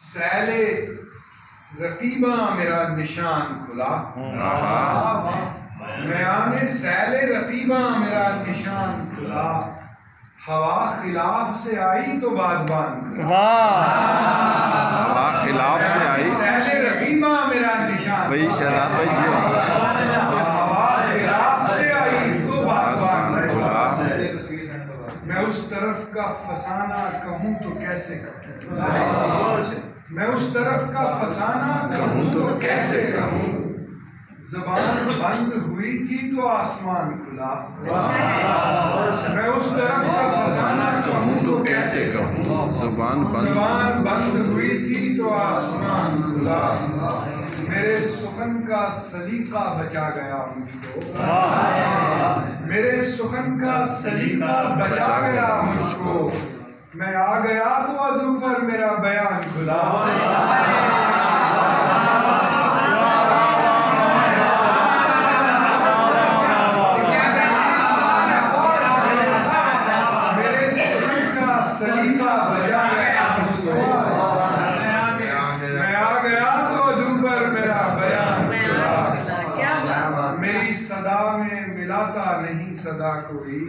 सैले रकीबा मेरा निशान खुला, मैंने सैले रकीबा मेरा निशान खुला, हवा खिलाफ से आई तो बागबान खुला। हवा खिलाफ से आई, सैले रकीबा मेरा निशान, भाई शहजाद भाई जी, हवा खिलाफ से आई तो बागबान खुला। मैं उस तरफ का फसाना कहूँ तो कैसे कहूँ, मैं उस तरफ का फसाना कहूँ तो कैसे कहूँ, ज़बान बंद हुई थी तो आसमान खुला। मैं उस तरफ का फसाना कहूँ तो कैसे कहूँ, जुबान बंद बंद हुई थी तो आसमान खुला। मेरे सुखन का सलीका बचा गया मुझको, मेरे सुखन का सलीका बचा गया मुझको, मैं आ गया तो अदू पर मेरा बयान खुला। मेरे सुखन का सलीका बचा गया मुझको, मैं आ गया तो अदू पर मेरा बयान खुला। मेरी सदा में मिलाता नहीं सदा कोई,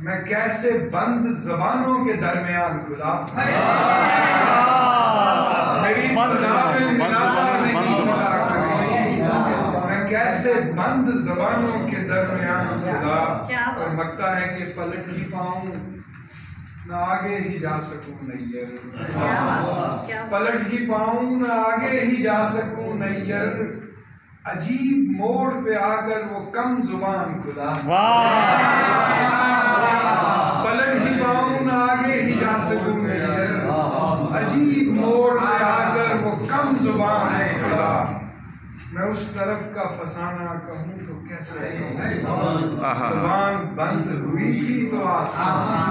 मैं कैसे बंद जबानों के दरमियान खुला। मेरी सदा में मिलाता नहीं सदा कोई, मैं कैसे बंद जबानों के दरमियान खुला। और लगता है कि पलट ही पाऊं न आगे ही जा सकूं नैयर, पलट ही पाऊं न आगे ही जा सकूं नैयर, अजीब मोड़ पे आकर वो कम जुबान खुला। पलट ही पाऊं न आगे ही जा सकूं नैयर, अजीब मोड़ पे आकर वो कम जुबान खुला। मैं उस तरफ का फसाना कहूँ तो कैसे, जुबान बंद हुई थी तो आसमान